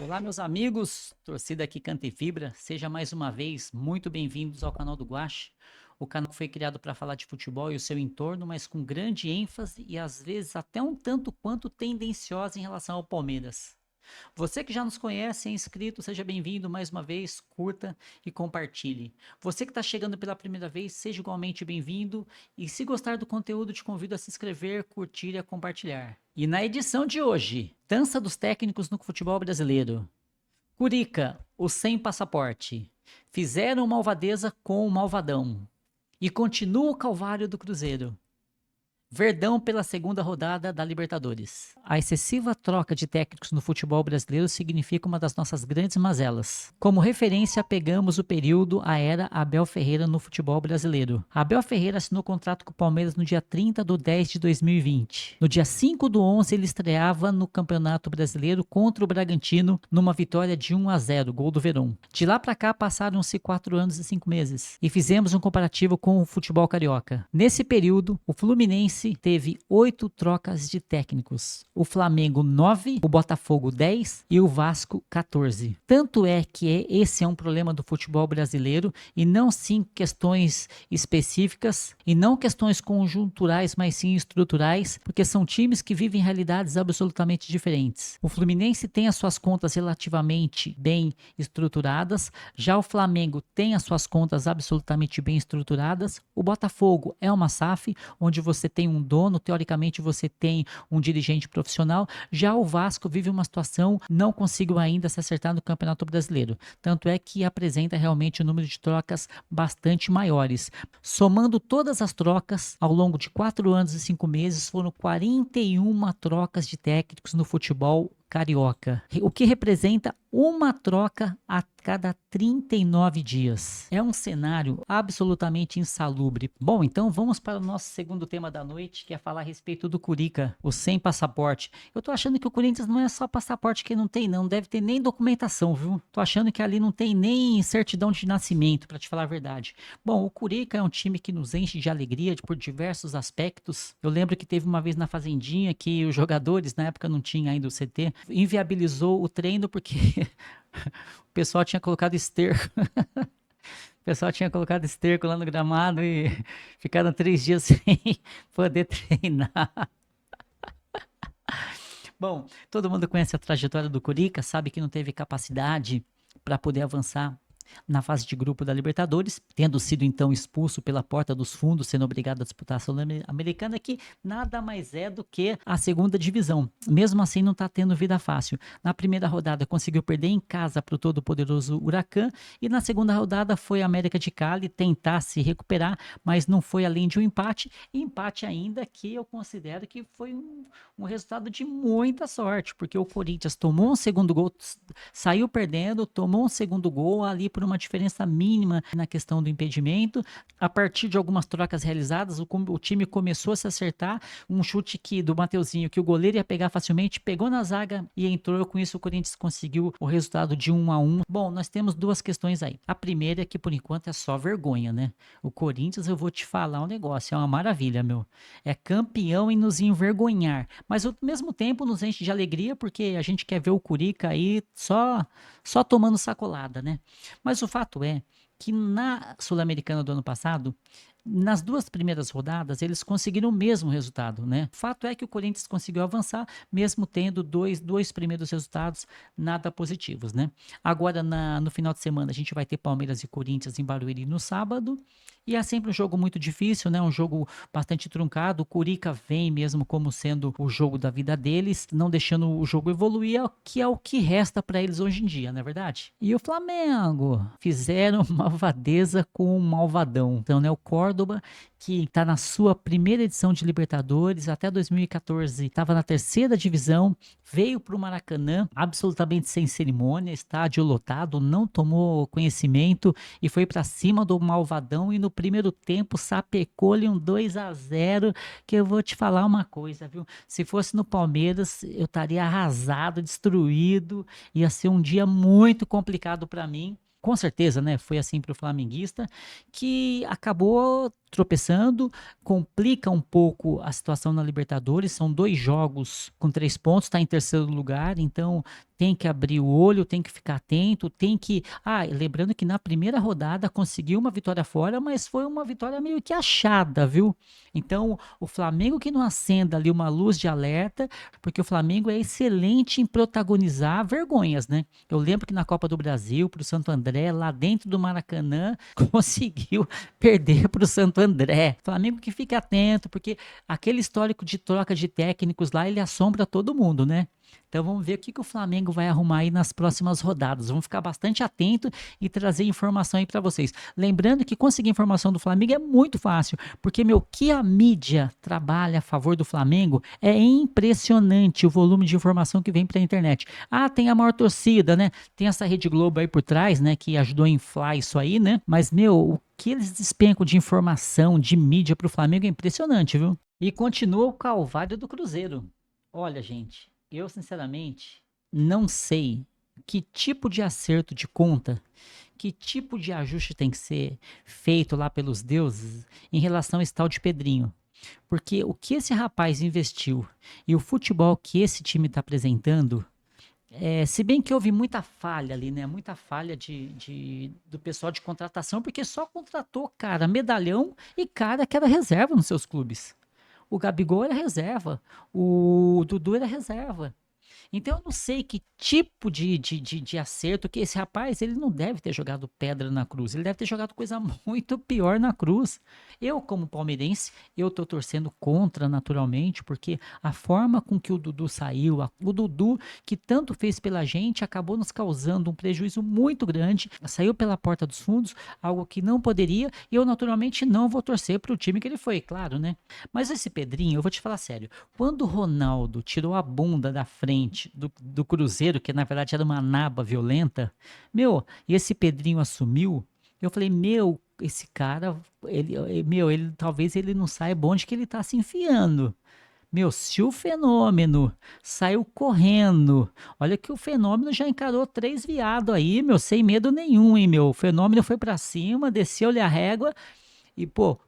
Olá, meus amigos, torcida aqui Canta e Fibra, seja mais uma vez muito bem-vindos ao canal do Guache, o canal que foi criado para falar de futebol e o seu entorno, mas com grande ênfase e às vezes até um tanto quanto tendenciosa em relação ao Palmeiras. Você que já nos conhece, é inscrito, seja bem-vindo mais uma vez, curta e compartilhe. Você que está chegando pela primeira vez, seja igualmente bem-vindo e se gostar do conteúdo, te convido a se inscrever, curtir e a compartilhar. E na edição de hoje, dança dos técnicos no futebol brasileiro. Curica, o sem passaporte. Fizeram malvadeza com o malvadão. E continua o calvário do Cruzeiro. Verdão pela segunda rodada da Libertadores. A excessiva troca de técnicos no futebol brasileiro significa uma das nossas grandes mazelas. Como referência, pegamos o período, a era Abel Ferreira no futebol brasileiro. Abel Ferreira assinou contrato com o Palmeiras no dia 30 de 10 de 2020. No dia 5 do 11, ele estreava no Campeonato Brasileiro contra o Bragantino, numa vitória de 1-0, gol do Verón. De lá pra cá, passaram-se 4 anos e 5 meses. E fizemos um comparativo com o futebol carioca. Nesse período, o Fluminense teve 8 trocas de técnicos. O Flamengo 9, o Botafogo 10 e o Vasco 14. Tanto é que esse é um problema do futebol brasileiro e não sim questões específicas e não questões conjunturais, mas sim estruturais, porque são times que vivem realidades absolutamente diferentes. O Fluminense tem as suas contas relativamente bem estruturadas, já o Flamengo tem as suas contas absolutamente bem estruturadas. O Botafogo é uma SAF, onde você tem um dono, teoricamente você tem um dirigente profissional. Já o Vasco vive uma situação, não conseguiu ainda se acertar no Campeonato Brasileiro. Tanto é que apresenta realmente um número de trocas bastante maiores. Somando todas as trocas, ao longo de 4 anos e 5 meses, foram 41 trocas de técnicos no futebol carioca, o que representa uma troca a cada 39 dias. É um cenário absolutamente insalubre. Bom, então vamos para o nosso segundo tema da noite, que é falar a respeito do Curica, o sem passaporte. Eu tô achando que o Corinthians não é só passaporte que não tem, não deve ter nem documentação, viu? Tô achando que ali não tem nem certidão de nascimento, para te falar a verdade. Bom, o Curica é um time que nos enche de alegria por diversos aspectos. Eu lembro que teve uma vez na Fazendinha que os jogadores, na época não tinha ainda o CT, inviabilizou o treino porque o pessoal tinha colocado esterco. O pessoal tinha colocado esterco lá no gramado e ficaram 3 dias sem poder treinar. Bom, todo mundo conhece a trajetória do Corica, sabe que não teve capacidade para poder avançar na fase de grupo da Libertadores, tendo sido então expulso pela porta dos fundos, sendo obrigado a disputar a Sul-Americana, que nada mais é do que a segunda divisão. Mesmo assim, não está tendo vida fácil. Na primeira rodada, conseguiu perder em casa para o todo-poderoso Huracan, e na segunda rodada foi a América de Cali tentar se recuperar, mas não foi além de um empate, e empate ainda que eu considero que foi um resultado de muita sorte, porque o Corinthians tomou um segundo gol, saiu perdendo, tomou um segundo gol ali por uma diferença mínima na questão do impedimento. A partir de algumas trocas realizadas, o time começou a se acertar. Um chute do Mateuzinho, que o goleiro ia pegar facilmente, pegou na zaga e entrou. Com isso, o Corinthians conseguiu o resultado de 1-1. Bom, nós temos duas questões aí. A primeira é que, por enquanto, é só vergonha, né? O Corinthians, eu vou te falar um negócio, é uma maravilha, meu. É campeão em nos envergonhar. Mas, ao mesmo tempo, nos enche de alegria, porque a gente quer ver o Curica aí só tomando sacolada, né? Mas o fato é que na Sul-Americana do ano passado, nas 2 primeiras rodadas, eles conseguiram o mesmo resultado, né? O fato é que o Corinthians conseguiu avançar, mesmo tendo dois primeiros resultados nada positivos, né? Agora, no final de semana, a gente vai ter Palmeiras e Corinthians em Barueri no sábado, e é sempre um jogo muito difícil, né? Um jogo bastante truncado. O Curica vem mesmo como sendo o jogo da vida deles, não deixando o jogo evoluir, que é o que resta para eles hoje em dia, não é verdade? E o Flamengo fizeram malvadeza com o malvadão. Então, né, o Córdoba, que está na sua primeira edição de Libertadores, até 2014 estava na terceira divisão, veio para o Maracanã absolutamente sem cerimônia, estádio lotado, não tomou conhecimento e foi para cima do malvadão, e no primeiro tempo sapecou-lhe um 2-0, que eu vou te falar uma coisa, viu? Se fosse no Palmeiras, eu estaria arrasado, destruído, ia ser um dia muito complicado para mim. Com certeza, né? Foi assim para o flamenguista, que acabou tropeçando, complica um pouco a situação na Libertadores. São 2 jogos com 3 pontos, está em terceiro lugar, então tem que abrir o olho, tem que ficar atento, tem que. Ah, lembrando que na primeira rodada conseguiu uma vitória fora, mas foi uma vitória meio que achada, viu? Então, o Flamengo que não acenda ali uma luz de alerta, porque o Flamengo é excelente em protagonizar vergonhas, né? Eu lembro que na Copa do Brasil, pro Santo André, lá dentro do Maracanã, conseguiu perder pro Santo André. Flamengo que fica atento, porque aquele histórico de troca de técnicos lá, ele assombra todo mundo, né? Então vamos ver o que o Flamengo vai arrumar aí nas próximas rodadas. Vamos ficar bastante atento e trazer informação aí para vocês. Lembrando que conseguir informação do Flamengo é muito fácil, porque meu, que a mídia trabalha a favor do Flamengo é impressionante o volume de informação que vem para a internet. Ah, tem a maior torcida, né? Tem essa Rede Globo aí por trás, né, que ajudou a inflar isso aí, né? Mas meu, o que eles despencam de informação, de mídia para o Flamengo é impressionante, viu? E continua o calvário do Cruzeiro. Olha, gente, eu sinceramente não sei que tipo de acerto de conta, que tipo de ajuste tem que ser feito lá pelos deuses em relação a esse tal de Pedrinho. Porque o que esse rapaz investiu e o futebol que esse time está apresentando, se bem que houve muita falha ali, né? Muita falha do pessoal de contratação, porque só contratou cara medalhão e cara que era reserva nos seus clubes. O Gabigol era reserva, o Dudu era reserva. Então eu não sei que tipo de acerto que esse rapaz, ele não deve ter jogado pedra na cruz, ele deve ter jogado coisa muito pior na cruz. Eu, como palmeirense, eu tô torcendo contra naturalmente, porque a forma com que o Dudu saiu, o Dudu que tanto fez pela gente, acabou nos causando um prejuízo muito grande, saiu pela porta dos fundos, algo que não poderia, e eu naturalmente não vou torcer para o time que ele foi, claro, né? Mas esse Pedrinho, eu vou te falar sério, quando o Ronaldo tirou a bunda da frente do Cruzeiro, que na verdade era uma naba violenta, meu, e esse Pedrinho assumiu, eu falei, meu, esse cara, ele talvez ele não saiba onde que ele tá se enfiando. Meu, se o Fenômeno saiu correndo, olha que o Fenômeno já encarou 3 viados aí, meu, sem medo nenhum, hein, meu. O Fenômeno foi pra cima, desceu-lhe a régua e, pô,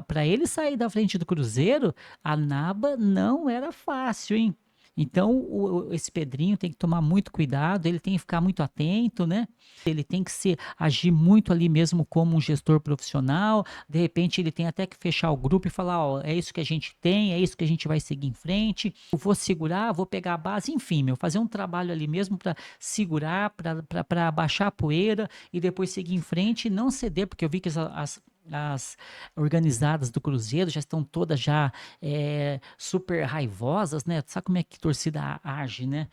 pra ele sair da frente do Cruzeiro, a naba não era fácil, hein? Então, esse Pedrinho tem que tomar muito cuidado, ele tem que ficar muito atento, né? Ele tem que agir muito ali mesmo como um gestor profissional. De repente, ele tem até que fechar o grupo e falar: ó, é isso que a gente tem, é isso que a gente vai seguir em frente. Eu vou segurar, vou pegar a base, enfim, meu, fazer um trabalho ali mesmo para segurar, para abaixar a poeira e depois seguir em frente e não ceder, porque eu vi que as organizadas do Cruzeiro já estão todas já super raivosas, né? Sabe como é que torcida age, né?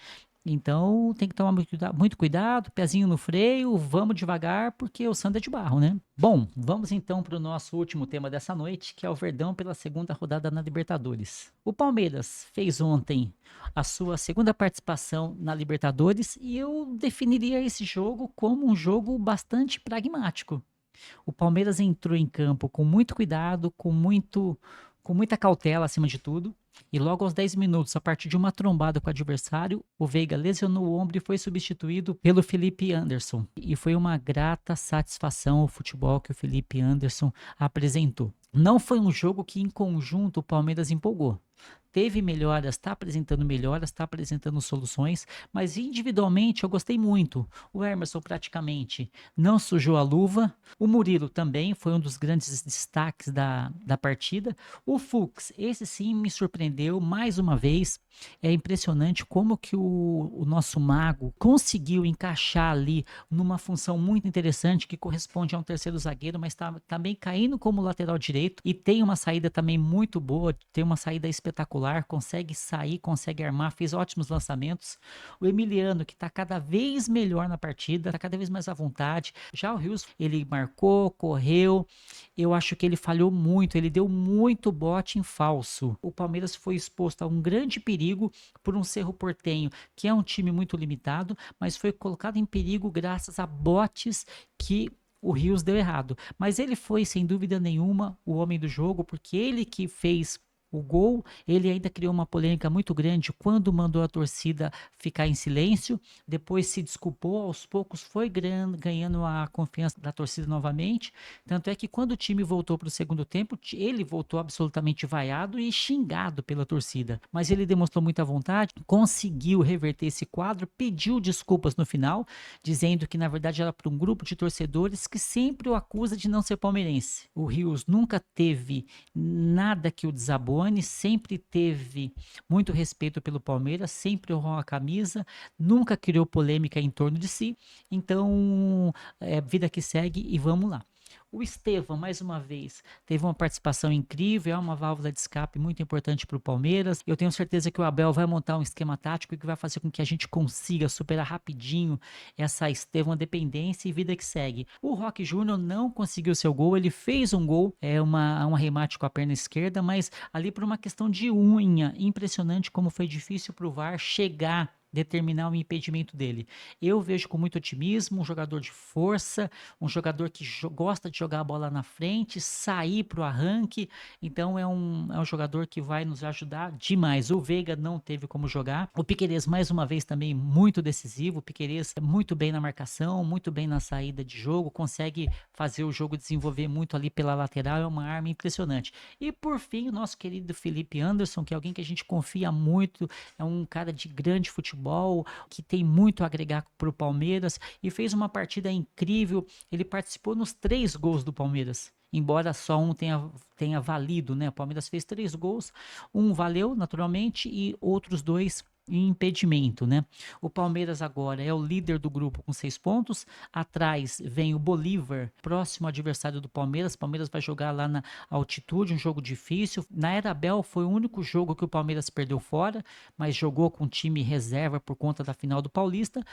Então tem que tomar muito cuidado, pezinho no freio, vamos devagar, porque o Sandro é de barro, né? Bom, vamos então para o nosso último tema dessa noite, que é o Verdão pela segunda rodada na Libertadores. O Palmeiras fez ontem a sua segunda participação na Libertadores e eu definiria esse jogo como um jogo bastante pragmático. O Palmeiras entrou em campo com muito cuidado, com muita cautela acima de tudo. E logo aos 10 minutos, a partir de uma trombada com o adversário, o Veiga lesionou o ombro e foi substituído pelo Felipe Anderson. E foi uma grata satisfação o futebol que o Felipe Anderson apresentou. Não foi um jogo que em conjunto o Palmeiras empolgou. Teve melhoras, está apresentando melhoras, está apresentando soluções, mas individualmente eu gostei muito. O Emerson praticamente não sujou a luva, o Murilo também foi um dos grandes destaques da partida. O Fux, esse sim me surpreendeu mais uma vez. É impressionante como que o nosso mago conseguiu encaixar ali numa função muito interessante que corresponde a um terceiro zagueiro, mas está também caindo como lateral direito e tem uma saída também muito boa, tem uma saída espetacular, consegue sair, consegue armar, fez ótimos lançamentos. O Emiliano, que está cada vez melhor na partida, está cada vez mais à vontade. Já o Rios, ele marcou, correu, eu acho que ele falhou muito, ele deu muito bote em falso. O Palmeiras foi exposto a um grande perigo por um Cerro Porteño, que é um time muito limitado, mas foi colocado em perigo graças a botes que o Rios deu errado. Mas ele foi, sem dúvida nenhuma, o homem do jogo, porque ele que fez O gol, ele ainda criou uma polêmica muito grande quando mandou a torcida ficar em silêncio, depois se desculpou, aos poucos foi ganhando a confiança da torcida novamente. Tanto é que quando o time voltou para o segundo tempo, ele voltou absolutamente vaiado e xingado pela torcida. Mas ele demonstrou muita vontade, conseguiu reverter esse quadro, pediu desculpas no final, dizendo que na verdade era para um grupo de torcedores que sempre o acusa de não ser palmeirense. O Rios nunca teve nada que o desabone, sempre teve muito respeito pelo Palmeiras, sempre honrou a camisa, nunca criou polêmica em torno de si. Então, vida que segue e vamos lá. O Estevão, mais uma vez, teve uma participação incrível, é uma válvula de escape muito importante para o Palmeiras. Eu tenho certeza que o Abel vai montar um esquema tático que vai fazer com que a gente consiga superar rapidinho essa Estevão dependência e vida que segue. O Roque Júnior não conseguiu seu gol, ele fez um gol, um arremate com a perna esquerda, mas ali por uma questão de unha, impressionante como foi difícil para o VAR chegar determinar o impedimento dele. Eu vejo com muito otimismo, um jogador de força, um jogador que gosta de jogar a bola na frente, sair para o arranque, então é um jogador que vai nos ajudar demais. O Veiga não teve como jogar, o Piquerez mais uma vez também muito decisivo, o Piquerez muito bem na marcação, muito bem na saída de jogo, consegue fazer o jogo desenvolver muito ali pela lateral, é uma arma impressionante. E por fim, o nosso querido Felipe Anderson, que é alguém que a gente confia muito, é um cara de grande futebol, que tem muito a agregar para o Palmeiras e fez uma partida incrível. Ele participou nos 3 gols do Palmeiras. Embora só um tenha valido, né? O Palmeiras fez 3 gols, um valeu naturalmente e outros 2 em impedimento, né? O Palmeiras agora é o líder do grupo com 6 pontos. Atrás vem o Bolívar, próximo adversário do Palmeiras. O Palmeiras vai jogar lá na altitude, um jogo difícil. Na Era Abel foi o único jogo que o Palmeiras perdeu fora, mas jogou com time reserva por conta da final do Paulista.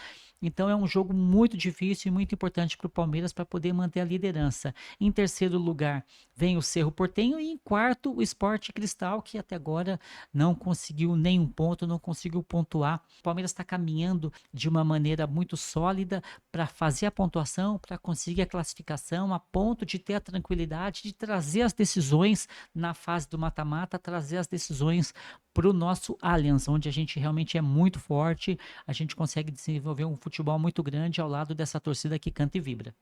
Então é um jogo muito difícil e muito importante para o Palmeiras para poder manter a liderança. Em terceiro lugar vem o Cerro Porteño e em quarto o Sport Cristal, que até agora não conseguiu nenhum ponto, não conseguiu pontuar. O Palmeiras está caminhando de uma maneira muito sólida para fazer a pontuação, para conseguir a classificação, a ponto de ter a tranquilidade de trazer as decisões na fase do mata-mata, trazer as decisões para o nosso Allianz, onde a gente realmente é muito forte, a gente consegue desenvolver um futebol muito grande ao lado dessa torcida que canta e vibra.